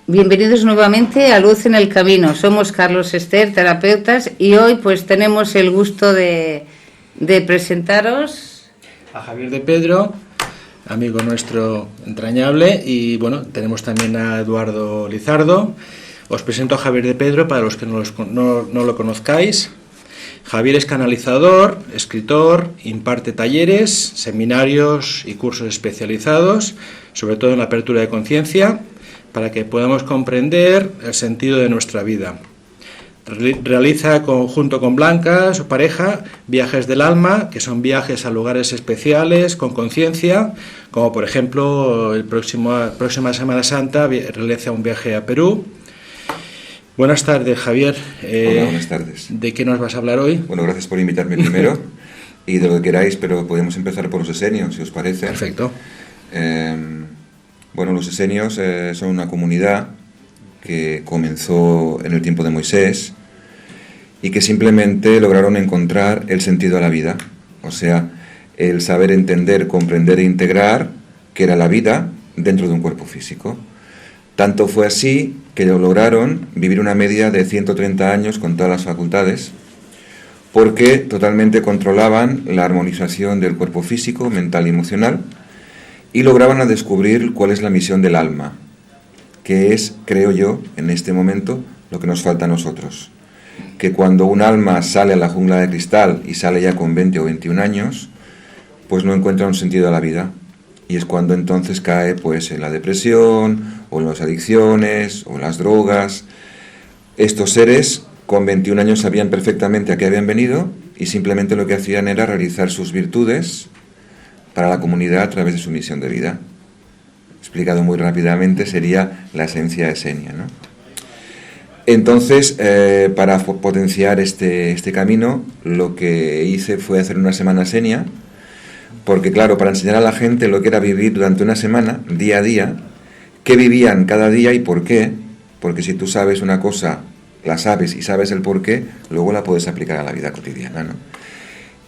Bienvenidos nuevamente a Luz en el Camino. Somos Carlos Ester, terapeutas, y hoy pues tenemos el gusto de presentaros a Javier de Pedro, amigo nuestro entrañable, y bueno, tenemos también a Eduardo Lizardo. Os presento a Javier de Pedro para los que no lo conozcáis. Javier es canalizador, escritor, imparte talleres, seminarios y cursos especializados, sobre todo en la apertura de conciencia, para que podamos comprender el sentido de nuestra vida. Realiza junto con Blanca, su pareja, viajes del alma, que son viajes a lugares especiales con conciencia, como por ejemplo próxima Semana Santa realiza un viaje a Perú. Buenas tardes, Javier. Hola, buenas tardes. ¿De qué nos vas a hablar hoy? Bueno, gracias por invitarme primero y de lo que queráis, pero podemos empezar por los esenios, si os parece. Perfecto. Bueno, los esenios son una comunidad que comenzó en el tiempo de Moisés y que simplemente lograron encontrar el sentido a la vida, o sea, el saber entender, comprender e integrar qué era la vida dentro de un cuerpo físico. Tanto fue así que lograron vivir una media de 130 años con todas las facultades, porque totalmente controlaban la armonización del cuerpo físico, mental y emocional, y lograban descubrir cuál es la misión del alma, que es, creo yo, en este momento, lo que nos falta a nosotros. Que cuando un alma sale a la jungla de cristal y sale ya con 20 o 21 años, pues no encuentra un sentido a la vida. Y es cuando entonces cae pues en la depresión, o en las adicciones, o en las drogas. Estos seres con 21 años sabían perfectamente a qué habían venido y simplemente lo que hacían era realizar sus virtudes para la comunidad a través de su misión de vida. Explicado muy rápidamente, sería la esencia esenia, ¿no? Entonces, para potenciar este camino, lo que hice fue hacer una semana esenia, porque claro, para enseñar a la gente lo que era vivir durante una semana, día a día, qué vivían cada día y por qué, porque si tú sabes una cosa, la sabes y sabes el por qué, luego la puedes aplicar a la vida cotidiana, ¿no?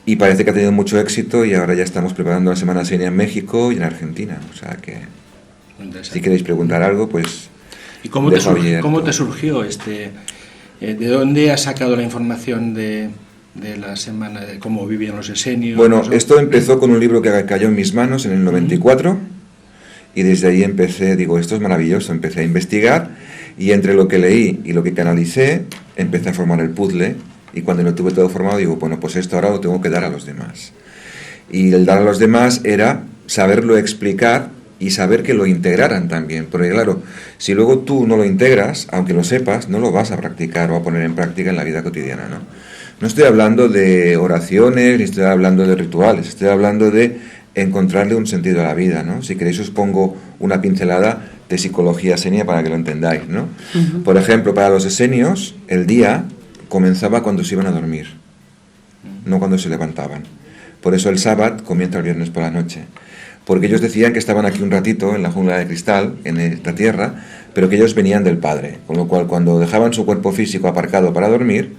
Y parece que ha tenido mucho éxito y ahora ya estamos preparando la semana esenia en México y en Argentina, o sea que si queréis preguntar algo, pues... ¿Y cómo te surgió de dónde has sacado la información de la semana, de cómo vivían los esenios? Bueno, esto empezó con un libro que cayó en mis manos en el 94 y desde ahí empecé, digo, esto es maravilloso, empecé a investigar y entre lo que leí y lo que canalicé, empecé a formar el puzzle y cuando lo tuve todo formado digo, bueno, pues esto ahora lo tengo que dar a los demás. Y el dar a los demás era saberlo explicar y saber que lo integraran también, porque claro, si luego tú no lo integras, aunque lo sepas, no lo vas a practicar o a poner en práctica en la vida cotidiana, ¿no? No estoy hablando de oraciones, ni estoy hablando de rituales, estoy hablando de encontrarle un sentido a la vida, ¿no? Si queréis os pongo una pincelada de psicología esenia para que lo entendáis, ¿no? Uh-huh. Por ejemplo, para los esenios, el día comenzaba cuando se iban a dormir, no cuando se levantaban. Por eso el sábado comienza el viernes por la noche. Porque ellos decían que estaban aquí un ratito en la jungla de cristal, en esta tierra, pero que ellos venían del Padre, con lo cual cuando dejaban su cuerpo físico aparcado para dormir,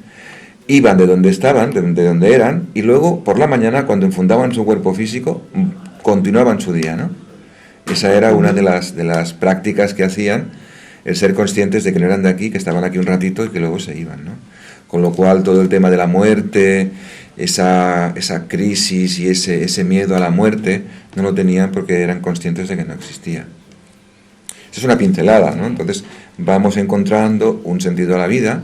iban de donde estaban, de donde eran, y luego por la mañana cuando enfundaban su cuerpo físico, continuaban su día, ¿no? Esa era una de las prácticas que hacían, el ser conscientes de que no eran de aquí, que estaban aquí un ratito y que luego se iban, ¿no? Con lo cual todo el tema de la muerte, esa crisis y ese miedo a la muerte no lo tenían porque eran conscientes de que no existía. Esa es una pincelada, ¿no? Entonces vamos encontrando un sentido a la vida.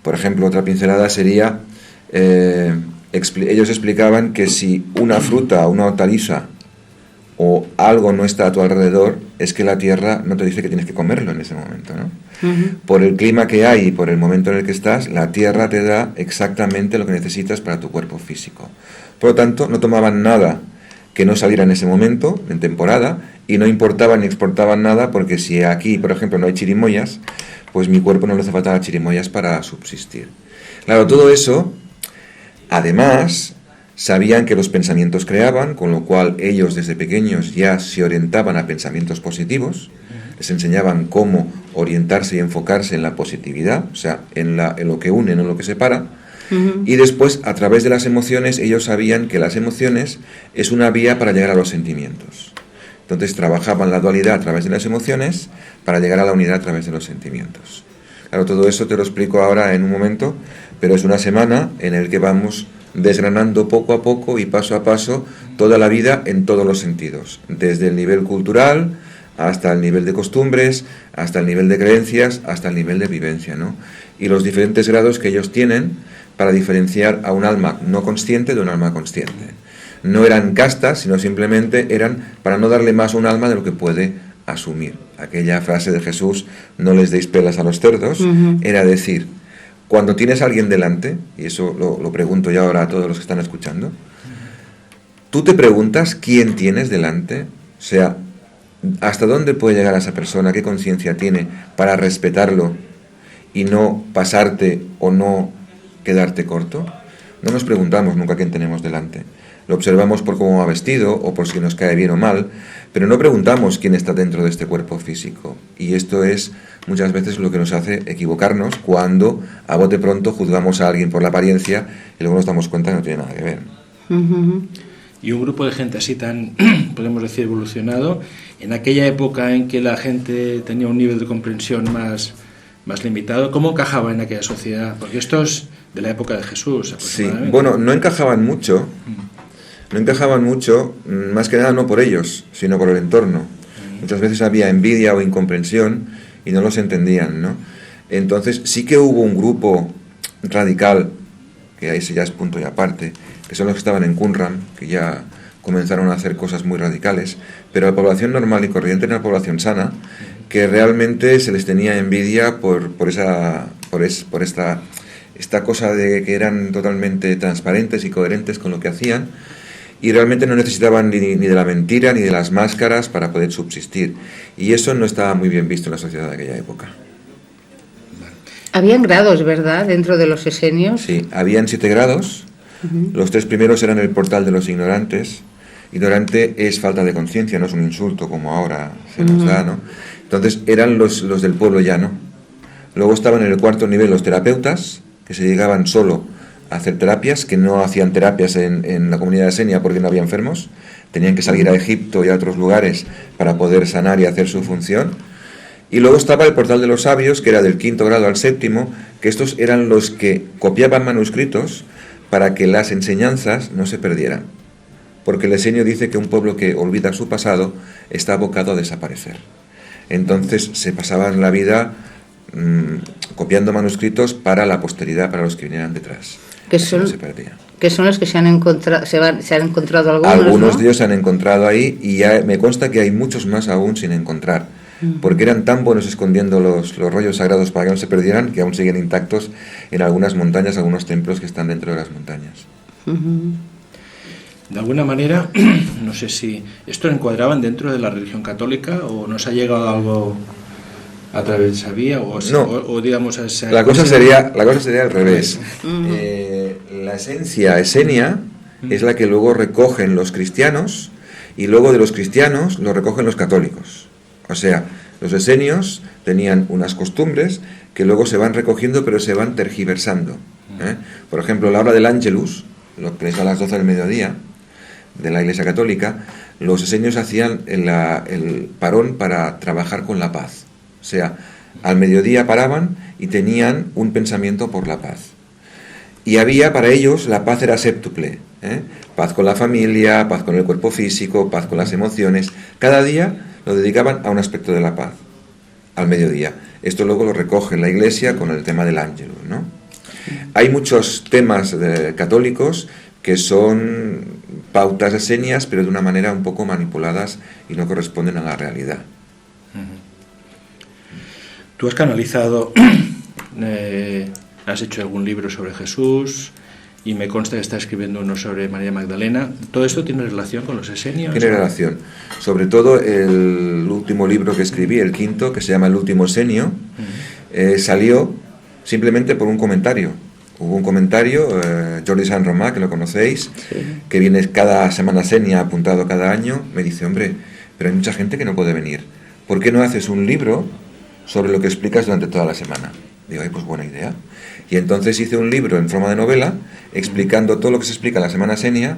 Por ejemplo, otra pincelada sería, ellos explicaban que si una fruta, una hortaliza o algo no está a tu alrededor, es que la tierra no te dice que tienes que comerlo en ese momento, ¿no? Uh-huh. Por el clima que hay y por el momento en el que estás, la tierra te da exactamente lo que necesitas para tu cuerpo físico. Por lo tanto, no tomaban nada que no saliera en ese momento, en temporada, y no importaban ni exportaban nada, porque si aquí, por ejemplo, no hay chirimoyas, pues mi cuerpo no le hace falta las chirimoyas para subsistir. Claro, todo eso, además, sabían que los pensamientos creaban, con lo cual ellos desde pequeños ya se orientaban a pensamientos positivos, les enseñaban cómo orientarse y enfocarse en la positividad, o sea, en lo que une, no en lo que separa, Y después, a través de las emociones, ellos sabían que las emociones es una vía para llegar a los sentimientos. Entonces trabajaban la dualidad a través de las emociones para llegar a la unidad a través de los sentimientos. Claro, todo eso te lo explico ahora en un momento, pero es una semana en la que vamos desgranando poco a poco y paso a paso toda la vida en todos los sentidos, desde el nivel cultural hasta el nivel de costumbres, hasta el nivel de creencias, hasta el nivel de vivencia, ¿no? Y los diferentes grados que ellos tienen para diferenciar a un alma no consciente de un alma consciente. No eran castas, sino simplemente eran para no darle más a un alma de lo que puede asumir. Aquella frase de Jesús, no les deis pelas a los cerdos, era decir, cuando tienes a alguien delante, y eso lo pregunto ya ahora a todos los que están escuchando, tú te preguntas quién tienes delante, o sea, hasta dónde puede llegar esa persona, qué conciencia tiene para respetarlo y no pasarte o no quedarte corto. No nos preguntamos nunca quién tenemos delante. Lo observamos por cómo va vestido o por si nos cae bien o mal, pero no preguntamos quién está dentro de este cuerpo físico. Y esto es muchas veces lo que nos hace equivocarnos cuando a bote pronto juzgamos a alguien por la apariencia y luego nos damos cuenta que no tiene nada que ver. Y un grupo de gente así tan, podemos decir, evolucionado, en aquella época en que la gente tenía un nivel de comprensión más limitado, ¿cómo encajaba en aquella sociedad? Porque esto es de la época de Jesús, aproximadamente. Sí, bueno, no encajaban mucho, más que nada no por ellos, sino por el entorno. Muchas veces había envidia o incomprensión y no los entendían, ¿no? Entonces sí que hubo un grupo radical, que ahí sí ya es punto y aparte, que son los que estaban en Qumran, que ya comenzaron a hacer cosas muy radicales, pero la población normal y corriente era una población sana, que realmente se les tenía envidia por esta cosa de que eran totalmente transparentes y coherentes con lo que hacían, y realmente no necesitaban ni de la mentira ni de las máscaras para poder subsistir, y eso no estaba muy bien visto en la sociedad de aquella época. Habían grados, ¿verdad?, dentro de los esenios. Sí, habían 7 grados. Los 3 primeros eran el portal de los ignorantes. Ignorante es falta de conciencia, no es un insulto como ahora se nos da, ¿no? Entonces eran los del pueblo llano. Luego estaban en el 4.º nivel los terapeutas, que se llegaban solo a hacer terapias, que no hacían terapias en la comunidad de Esenia porque no había enfermos. Tenían que salir a Egipto y a otros lugares para poder sanar y hacer su función. Y luego estaba el portal de los sabios, que era del 5.º grado al 7.º, que estos eran los que copiaban manuscritos para que las enseñanzas no se perdieran. Porque el esenio dice que un pueblo que olvida su pasado está abocado a desaparecer. Entonces se pasaban la vida copiando manuscritos para la posteridad, para los que vinieran detrás. Que son, no se perdía. Que son los que se han encontrado algunos, Algunos ¿no? de ellos se han encontrado ahí, y ya me consta que hay muchos más aún sin encontrar. Porque eran tan buenos escondiendo los rollos sagrados para que no se perdieran, que aún siguen intactos en algunas montañas, algunos templos que están dentro de las montañas. De alguna manera, no sé si esto encuadraban dentro de la religión católica o nos ha llegado algo a través de esa vía o digamos a esa... La cosa sería al revés. La esencia esenia es la que luego recogen los cristianos, y luego de los cristianos lo recogen los católicos. O sea, los esenios tenían unas costumbres que luego se van recogiendo, pero se van tergiversando. Por ejemplo, la hora del Ángelus, lo que es a las 12 del mediodía de la Iglesia Católica, los esenios hacían el parón para trabajar con la paz. O sea, al mediodía paraban y tenían un pensamiento por la paz. Y había para ellos, la paz era séptuple. Paz con la familia, paz con el cuerpo físico, paz con las emociones. Cada día lo dedicaban a un aspecto de la paz, al mediodía. Esto luego lo recoge la Iglesia con el tema del Ángelus, ¿no? Hay muchos temas católicos que son pautas esenias, pero de una manera un poco manipuladas y no corresponden a la realidad. Tú has canalizado, has hecho algún libro sobre Jesús, y me consta que está escribiendo uno sobre María Magdalena. ¿Todo esto tiene relación con los esenios? Tiene relación. Sobre todo el último libro que escribí, el 5.º, que se llama El último esenio, salió simplemente por un comentario. Hubo un comentario, Jordi San Romà, que lo conocéis, que viene cada semana esenia, apuntado cada año, me dice, hombre, pero hay mucha gente que no puede venir. ¿Por qué no haces un libro sobre lo que explicas durante toda la semana? Digo, ay, pues buena idea. Y entonces hice un libro en forma de novela explicando todo lo que se explica en la Semana Senia,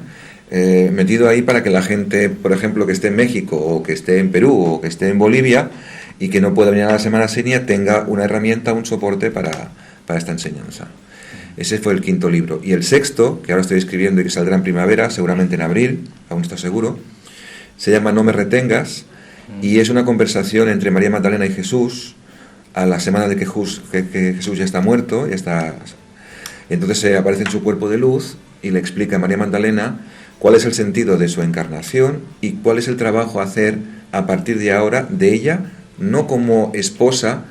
metido ahí para que la gente, por ejemplo, que esté en México o que esté en Perú o que esté en Bolivia y que no pueda venir a la Semana Senia tenga una herramienta, un soporte para esta enseñanza. Ese fue el quinto libro. Y el sexto, que ahora estoy escribiendo y que saldrá en primavera, seguramente en abril, aún no estoy seguro, se llama No me retengas, y es una conversación entre María Magdalena y Jesús a la semana de que Jesús ya está muerto, ya está. Entonces aparece en su cuerpo de luz y le explica a María Magdalena cuál es el sentido de su encarnación y cuál es el trabajo a hacer a partir de ahora de ella, no como esposa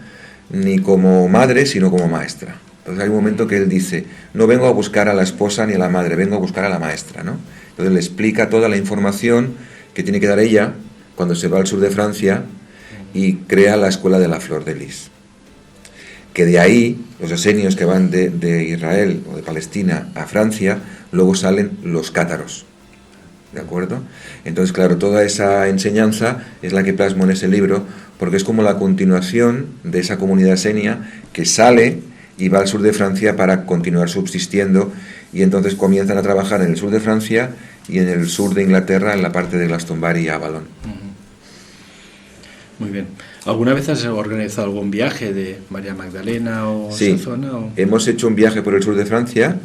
ni como madre, sino como maestra. Entonces hay un momento que él dice, no vengo a buscar a la esposa ni a la madre, vengo a buscar a la maestra, ¿no? Entonces le explica toda la información que tiene que dar ella cuando se va al sur de Francia y crea la Escuela de la Flor de Lis. Que de ahí, los esenios que van de Israel o de Palestina a Francia, luego salen los cátaros. ¿De acuerdo? Entonces, claro, toda esa enseñanza es la que plasmo en ese libro, porque es como la continuación de esa comunidad esenia que sale y va al sur de Francia para continuar subsistiendo, y entonces comienzan a trabajar en el sur de Francia y en el sur de Inglaterra, en la parte de Glastonbury y Avalon. Muy bien. ¿Alguna vez has organizado algún viaje de María Magdalena o sí, esa zona? ¿O? Hemos hecho un viaje por el sur de Francia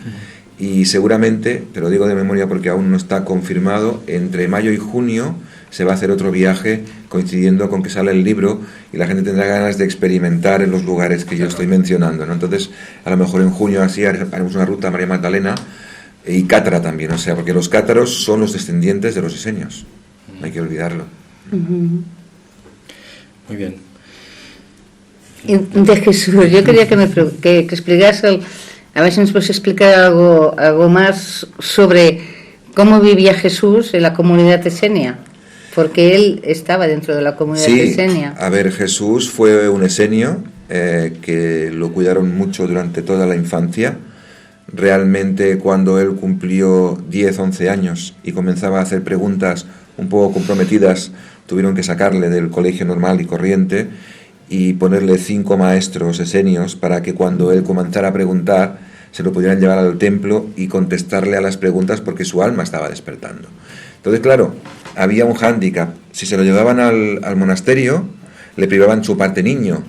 y seguramente, te lo digo de memoria porque aún no está confirmado, entre mayo y junio se va a hacer otro viaje coincidiendo con que sale el libro y la gente tendrá ganas de experimentar en los lugares que yo estoy mencionando, ¿no? Entonces, a lo mejor en junio así haremos una ruta a María Magdalena y Cátara también, o sea, porque los cátaros son los descendientes de los esenios, no hay que olvidarlo. Muy bien. De Jesús, yo quería que explicaras, a ver si nos puedes explicar algo más sobre cómo vivía Jesús en la comunidad esenia, porque él estaba dentro de la comunidad esenia. A ver, Jesús fue un esenio que lo cuidaron mucho durante toda la infancia. Realmente cuando él cumplió 10, 11 años y comenzaba a hacer preguntas un poco comprometidas, tuvieron que sacarle del colegio normal y corriente y ponerle 5 maestros esenios para que cuando él comenzara a preguntar se lo pudieran llevar al templo y contestarle a las preguntas porque su alma estaba despertando. Entonces, claro, había un hándicap. Si se lo llevaban al monasterio, le privaban su parte niño.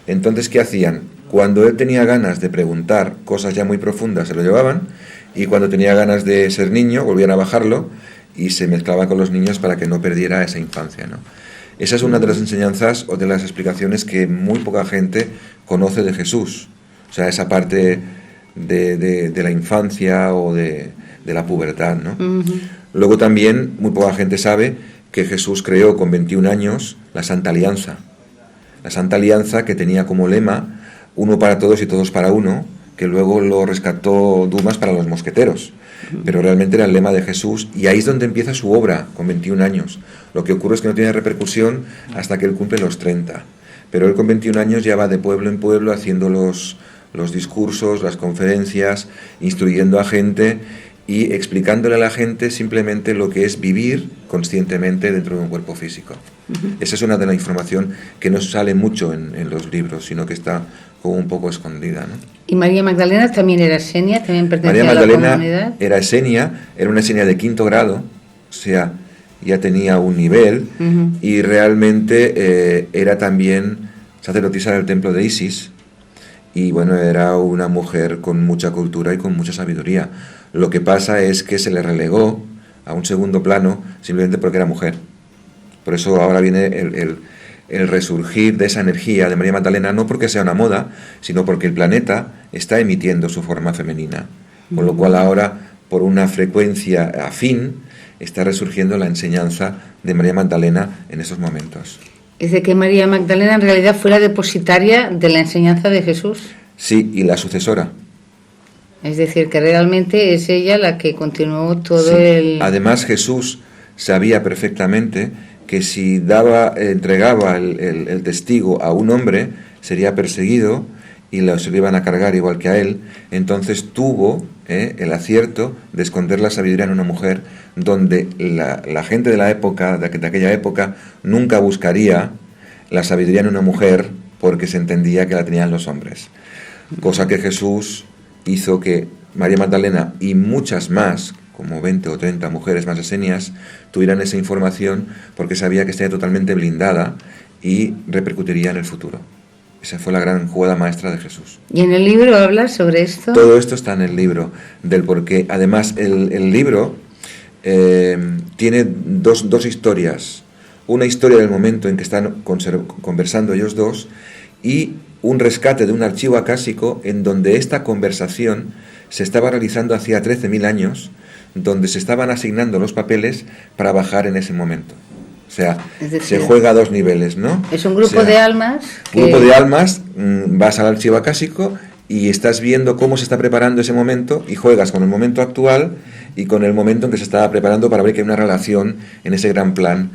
Entonces, ¿qué hacían? Cuando él tenía ganas de preguntar cosas ya muy profundas, se lo llevaban, y cuando tenía ganas de ser niño, volvían a bajarlo y se mezclaba con los niños para que no perdiera esa infancia, ¿no? Esa es una de las enseñanzas o de las explicaciones que muy poca gente conoce de Jesús. O sea, esa parte de la infancia o de la pubertad, ¿no? Luego también muy poca gente sabe que Jesús creó con 21 años la Santa Alianza. La Santa Alianza que tenía como lema uno para todos y todos para uno, que luego lo rescató Dumas para los mosqueteros. Pero realmente era el lema de Jesús y ahí es donde empieza su obra, con 21 años. Lo que ocurre es que no tiene repercusión hasta que él cumple los 30. Pero él con 21 años ya va de pueblo en pueblo haciendo los discursos, las conferencias, instruyendo a gente y explicándole a la gente simplemente lo que es vivir conscientemente dentro de un cuerpo físico. Esa es una de la información que no sale mucho en los libros, sino que está como un poco escondida, ¿no? ¿Y María Magdalena también era esenia? ¿También pertenecía María a la Magdalena comunidad? era esenia, era una esenia de 5º grado, o sea, ya tenía un nivel, y realmente era también sacerdotisa del templo de Isis, y bueno, era una mujer con mucha cultura y con mucha sabiduría. Lo que pasa es que se le relegó a un segundo plano simplemente porque era mujer. Por eso ahora viene el resurgir de esa energía de María Magdalena, no porque sea una moda, sino porque el planeta está emitiendo su forma femenina. Con lo cual ahora, por una frecuencia afín, está resurgiendo la enseñanza de María Magdalena en esos momentos. Es de que María Magdalena en realidad fue la depositaria de la enseñanza de Jesús. Sí, y la sucesora. Es decir, que realmente es ella la que continuó todo Sí. el... Además, Jesús sabía perfectamente que si entregaba el testigo a un hombre, sería perseguido y se lo iban a cargar igual que a él. Entonces tuvo el acierto de esconder la sabiduría en una mujer, donde la gente de la época, de aquella época, nunca buscaría la sabiduría en una mujer porque se entendía que la tenían los hombres. cosa que Jesús hizo que María Magdalena y muchas más, como 20 o 30 mujeres más esenias, tuvieran esa información porque sabía que estaría totalmente blindada y repercutiría en el futuro. Esa fue la gran jugada maestra de Jesús. ¿Y en el libro hablas sobre esto? Todo esto está en el libro, del porqué. Además, el libro tiene dos historias. Una historia del momento en que están conversando ellos dos y un rescate de un archivo acásico en donde esta conversación se estaba realizando hacía 13.000 años, donde se estaban asignando los papeles para bajar en ese momento. O sea, es decir, se juega a dos niveles, ¿no? Es un grupo de almas. Un grupo de almas, vas al archivo acásico y estás viendo cómo se está preparando ese momento y juegas con el momento actual y con el momento en que se estaba preparando para ver que hay una relación en ese gran plan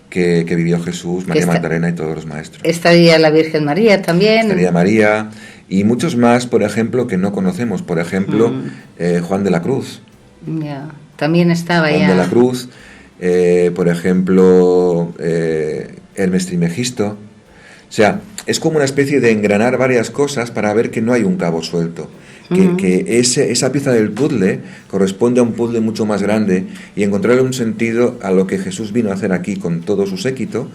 que vivió Jesús, María Magdalena y todos los maestros. Estaría la Virgen María también. Estaría María y muchos más, por ejemplo, que no conocemos. Por ejemplo, Juan de la Cruz. Ya, también estaba Juan ya. de la Cruz, por ejemplo, Hermes Trismegisto. O sea, es como una especie de engranar varias cosas para ver que no hay un cabo suelto. Que esa pieza del puzzle corresponde a un puzzle mucho más grande y encontrarle un sentido a lo que Jesús vino a hacer aquí con todo su séquito,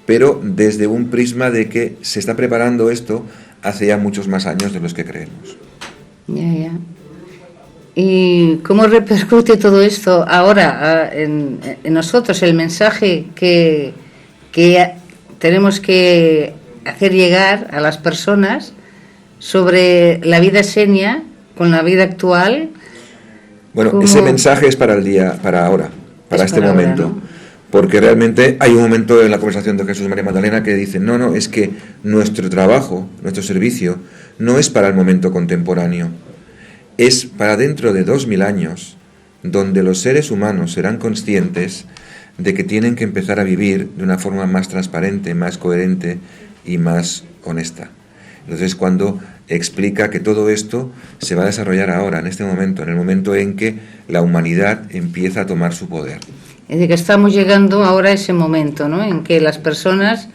pero desde un prisma de que se está preparando esto hace ya muchos más años de los que creemos. Ya. ¿Y cómo repercute todo esto ahora en nosotros? El mensaje que tenemos que hacer llegar a las personas sobre la vida esenia con la vida actual. Bueno, ese mensaje es para ahora, para este momento. Ahora, ¿no? Porque realmente hay un momento en la conversación de Jesús y María Magdalena que dice, no, es que nuestro trabajo, nuestro servicio, no es para el momento contemporáneo, es para dentro de 2000 años, donde los seres humanos serán conscientes de que tienen que empezar a vivir de una forma más transparente, más coherente y más honesta. Entonces, cuando explica que todo esto se va a desarrollar ahora, en este momento, en el momento en que la humanidad empieza a tomar su poder. Es decir, que estamos llegando ahora a ese momento, ¿no?, en que las personas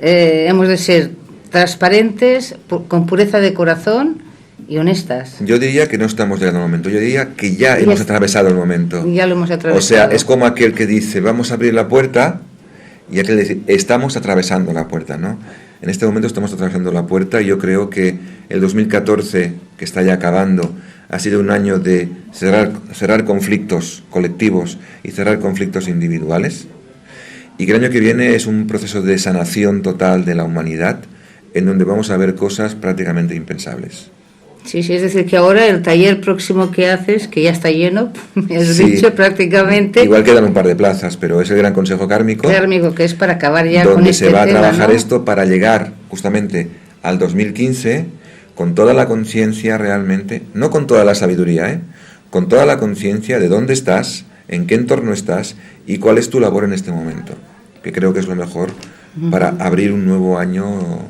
hemos de ser transparentes, con pureza de corazón y honestas. Yo diría que no estamos llegando al momento, yo diría que ya hemos atravesado el momento. Ya lo hemos atravesado. O sea, es como aquel que dice, vamos a abrir la puerta, y aquel dice, estamos atravesando la puerta, ¿no? En este momento estamos atravesando la puerta y yo creo que el 2014, que está ya acabando, ha sido un año de cerrar conflictos colectivos y cerrar conflictos individuales. Y que el año que viene es un proceso de sanación total de la humanidad, en donde vamos a ver cosas prácticamente impensables. Sí, es decir, que ahora el taller próximo que haces, que ya está lleno, me has dicho prácticamente. Igual quedan un par de plazas, pero es el Gran Consejo Kármico. Kármico, que es para acabar ya con donde este se va a tema, trabajar, ¿no?, esto para llegar justamente al 2015 con toda la conciencia realmente, no con toda la sabiduría, con toda la conciencia de dónde estás, en qué entorno estás y cuál es tu labor en este momento, que creo que es lo mejor para abrir un nuevo año.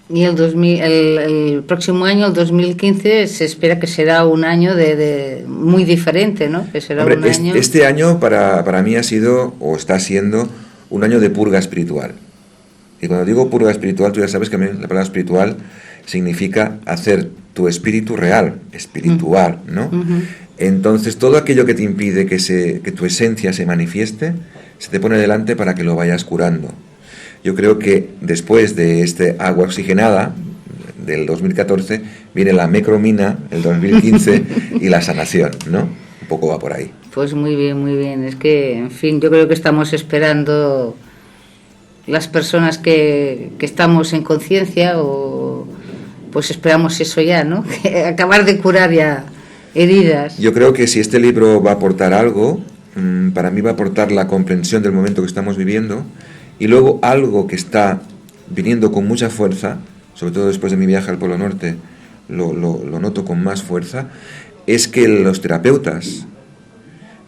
Y el próximo año, el 2015, se espera que será un año de muy diferente, ¿no? Que será un año... Este año para mí ha sido, o está siendo, un año de purga espiritual. Y cuando digo purga espiritual, tú ya sabes que a mí la palabra espiritual significa hacer tu espíritu real, espiritual, ¿no? Entonces, todo aquello que te impide que tu esencia se manifieste, se te pone delante para que lo vayas curando. Yo creo que después de este agua oxigenada del 2014 viene la mecromina, el 2015 y la sanación, ¿no? Un poco va por ahí. Pues muy bien, muy bien. Es que, en fin, yo creo que estamos esperando las personas que estamos en conciencia, o pues esperamos eso ya, ¿no? Acabar de curar ya heridas. Yo creo que si este libro va a aportar algo, para mí va a aportar la comprensión del momento que estamos viviendo. Y luego algo que está viniendo con mucha fuerza, sobre todo después de mi viaje al Polo Norte, lo noto con más fuerza, es que los terapeutas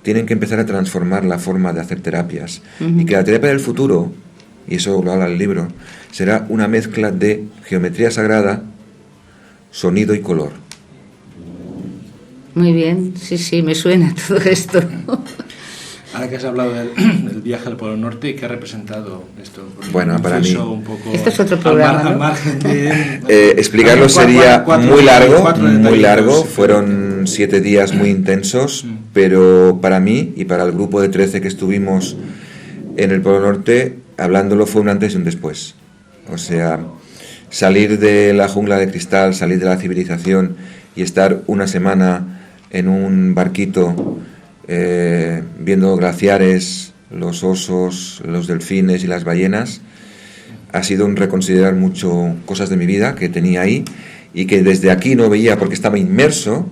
tienen que empezar a transformar la forma de hacer terapias. Y que la terapia del futuro, y eso lo habla el libro, será una mezcla de geometría sagrada, sonido y color. Muy bien, sí, me suena todo esto. Ahora que has hablado del viaje al Polo Norte, ¿qué ha representado esto? Porque bueno, para mí... Un poco esto es otro programa, al ¿no? margen de... explicarlo sería muy largo. Sí, Fueron 7 días muy intensos, pero para mí y para el grupo de 13 que estuvimos en el Polo Norte, hablándolo, fue un antes y un después. O sea, salir de la jungla de cristal, salir de la civilización y estar una semana en un barquito viendo glaciares, los osos, los delfines y las ballenas, ha sido un reconsiderar mucho cosas de mi vida que tenía ahí y que desde aquí no veía porque estaba inmerso,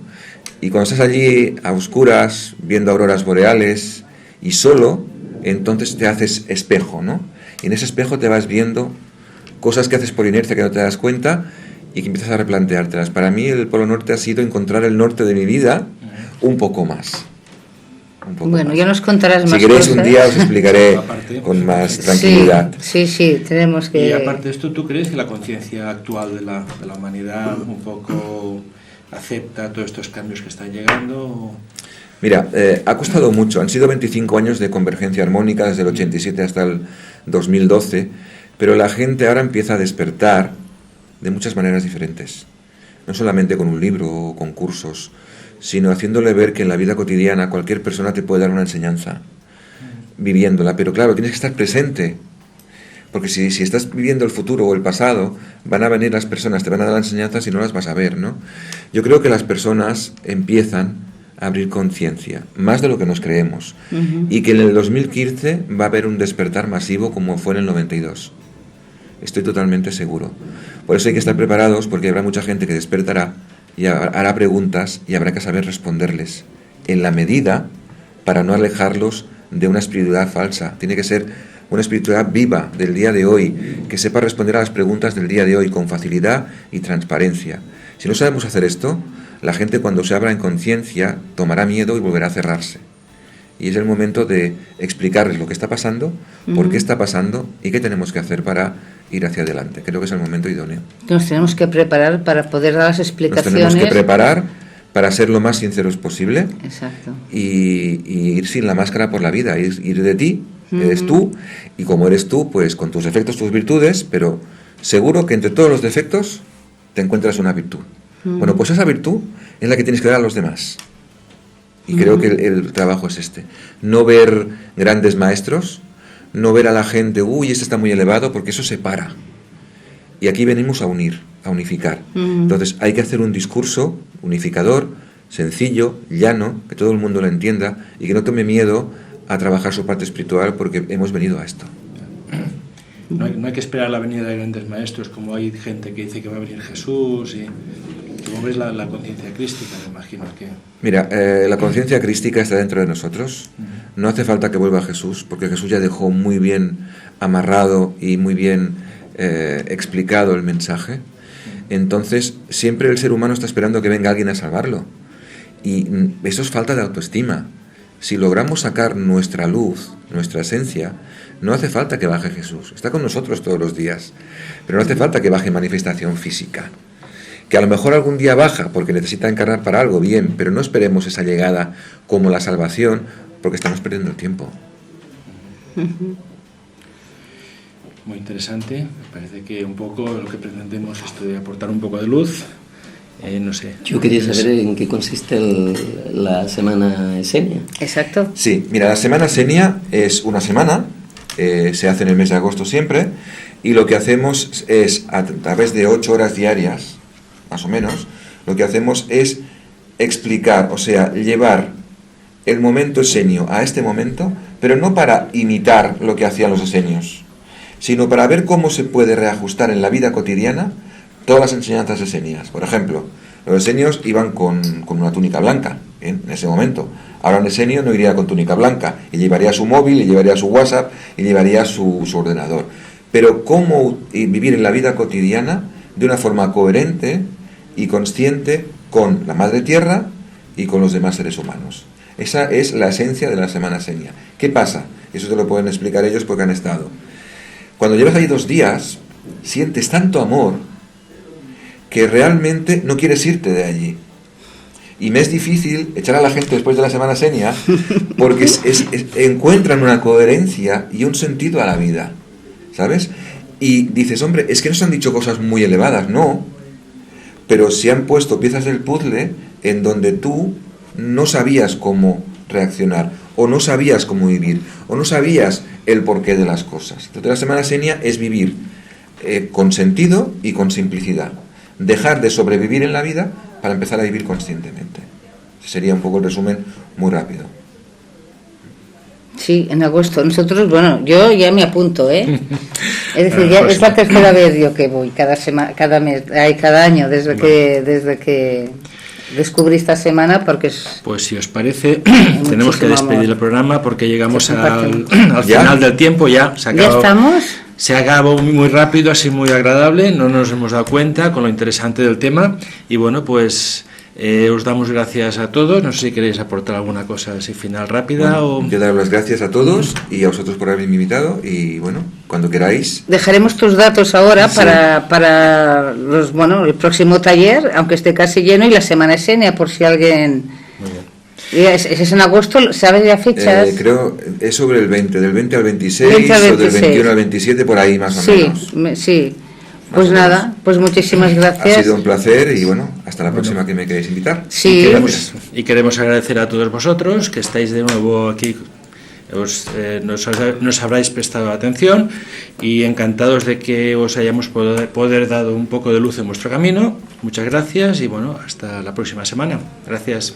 y cuando estás allí a oscuras viendo auroras boreales y solo, entonces te haces espejo, ¿no? Y en ese espejo te vas viendo cosas que haces por inercia que no te das cuenta y que empiezas a replanteártelas. Para mí el Polo Norte ha sido encontrar el norte de mi vida un poco más. Bueno, ya nos contarás más cosas. Si queréis cosas. un día os explicaré con más tranquilidad. Sí, tenemos que... Y aparte de esto, ¿tú crees que la conciencia actual de la humanidad un poco acepta todos estos cambios que están llegando? Mira, ha costado mucho. Han sido 25 años de convergencia armónica desde el 87 hasta el 2012, pero la gente ahora empieza a despertar de muchas maneras diferentes. No solamente con un libro o con cursos, sino haciéndole ver que en la vida cotidiana cualquier persona te puede dar una enseñanza, viviéndola. Pero claro, tienes que estar presente, porque si estás viviendo el futuro o el pasado, van a venir las personas, te van a dar las enseñanzas y no las vas a ver, ¿no? Yo creo que las personas empiezan a abrir conciencia, más de lo que nos creemos, y que en el 2015 va a haber un despertar masivo como fue en el 92. Estoy totalmente seguro. Por eso hay que estar preparados, porque habrá mucha gente que despertará y hará preguntas y habrá que saber responderles en la medida para no alejarlos de una espiritualidad falsa. Tiene que ser una espiritualidad viva del día de hoy, que sepa responder a las preguntas del día de hoy con facilidad y transparencia. Si no sabemos hacer esto, la gente cuando se abra en conciencia tomará miedo y volverá a cerrarse. Y es el momento de explicarles lo que está pasando, por qué está pasando y qué tenemos que hacer para ir hacia adelante. Creo que es el momento idóneo. Nos tenemos que preparar para poder dar las explicaciones. Nos tenemos que preparar para ser lo más sinceros posible. Exacto. Y ir sin la máscara por la vida, ir de ti, eres tú, y como eres tú, pues con tus defectos, tus virtudes, pero seguro que entre todos los defectos te encuentras una virtud. Bueno, pues esa virtud es la que tienes que dar a los demás. Y creo que el trabajo es este. No ver grandes maestros, no ver a la gente, uy, este está muy elevado, porque eso separa. Y aquí venimos a unir, a unificar. Entonces hay que hacer un discurso unificador, sencillo, llano, que todo el mundo lo entienda y que no tome miedo a trabajar su parte espiritual, porque hemos venido a esto. No hay que esperar la venida de grandes maestros, como hay gente que dice que va a venir Jesús y... ¿Cómo ves la conciencia crística? Me imagino que... Mira, la conciencia crística está dentro de nosotros. No hace falta que vuelva Jesús, porque Jesús ya dejó muy bien amarrado y muy bien explicado el mensaje. Entonces, siempre el ser humano está esperando que venga alguien a salvarlo. Y eso es falta de autoestima. Si logramos sacar nuestra luz, nuestra esencia, no hace falta que baje Jesús. Está con nosotros todos los días. Pero no hace falta que baje manifestación física. Que a lo mejor algún día baja porque necesita encarnar para algo, bien, pero no esperemos esa llegada como la salvación, porque estamos perdiendo el tiempo. Muy interesante. Me parece que un poco lo que pretendemos es de aportar un poco de luz. No sé. Yo quería saber en qué consiste la Semana Esenia. Exacto. Sí, mira, la Semana Esenia es una semana, se hace en el mes de agosto siempre, y lo que hacemos es, a través de 8 horas diarias, más o menos, lo que hacemos es explicar, o sea, llevar el momento esenio a este momento, pero no para imitar lo que hacían los esenios, sino para ver cómo se puede reajustar en la vida cotidiana todas las enseñanzas esenias. Por ejemplo, los esenios iban con una túnica blanca, en ese momento. Ahora un esenio no iría con túnica blanca, y llevaría su móvil, y llevaría su WhatsApp, y llevaría su ordenador. Pero cómo vivir en la vida cotidiana de una forma coherente y consciente con la Madre Tierra y con los demás seres humanos. Esa es la esencia de la Semana Esenia. ¿Qué pasa? Eso te lo pueden explicar ellos porque han estado. Cuando llevas ahí 2 días, sientes tanto amor que realmente no quieres irte de allí. Y me es difícil echar a la gente después de la Semana Senia porque encuentran una coherencia y un sentido a la vida, ¿sabes? Y dices, hombre, es que no se han dicho cosas muy elevadas, no, pero se han puesto piezas del puzzle en donde tú no sabías cómo reaccionar, o no sabías cómo vivir, o no sabías el porqué de las cosas. Entonces la Semana Senia es vivir con sentido y con simplicidad. Dejar de sobrevivir en la vida para empezar a vivir conscientemente. Sería un poco el resumen muy rápido. Sí, en agosto. Nosotros, bueno, yo ya me apunto, ¿eh? Es decir, ya Pues, es la tercera vez yo que voy, cada semana, cada mes, cada año, desde que descubrí esta semana, porque es... Pues si os parece, tenemos que despedir amor. el programa porque llegamos al ¿Ya? final del tiempo, ya se ¿Ya acabó. estamos? Se acabó muy rápido, así muy agradable, no nos hemos dado cuenta con lo interesante del tema y bueno, pues os damos gracias a todos, no sé si queréis aportar alguna cosa así final rápida Bueno, yo daros las gracias a todos y a vosotros por haberme invitado y bueno, cuando queráis. Dejaremos tus datos ahora Sí. para los, bueno, el próximo taller, aunque esté casi lleno, y la Semana Senia, por si alguien... Muy bien. ¿Es en agosto? ¿Sabes ya fechas? Creo es sobre el 20, del 20 al 26 20 al o del 26. 21 al 27, por ahí más o Sí, menos. sí. Pues Más o nada, menos. pues muchísimas gracias. Ha sido un placer y bueno, hasta la próxima que me queréis invitar. Sí. Y queremos agradecer a todos vosotros que estáis de nuevo aquí, nos habráis prestado atención y encantados de que os hayamos poder dado un poco de luz en vuestro camino. Muchas gracias y bueno, hasta la próxima semana. Gracias.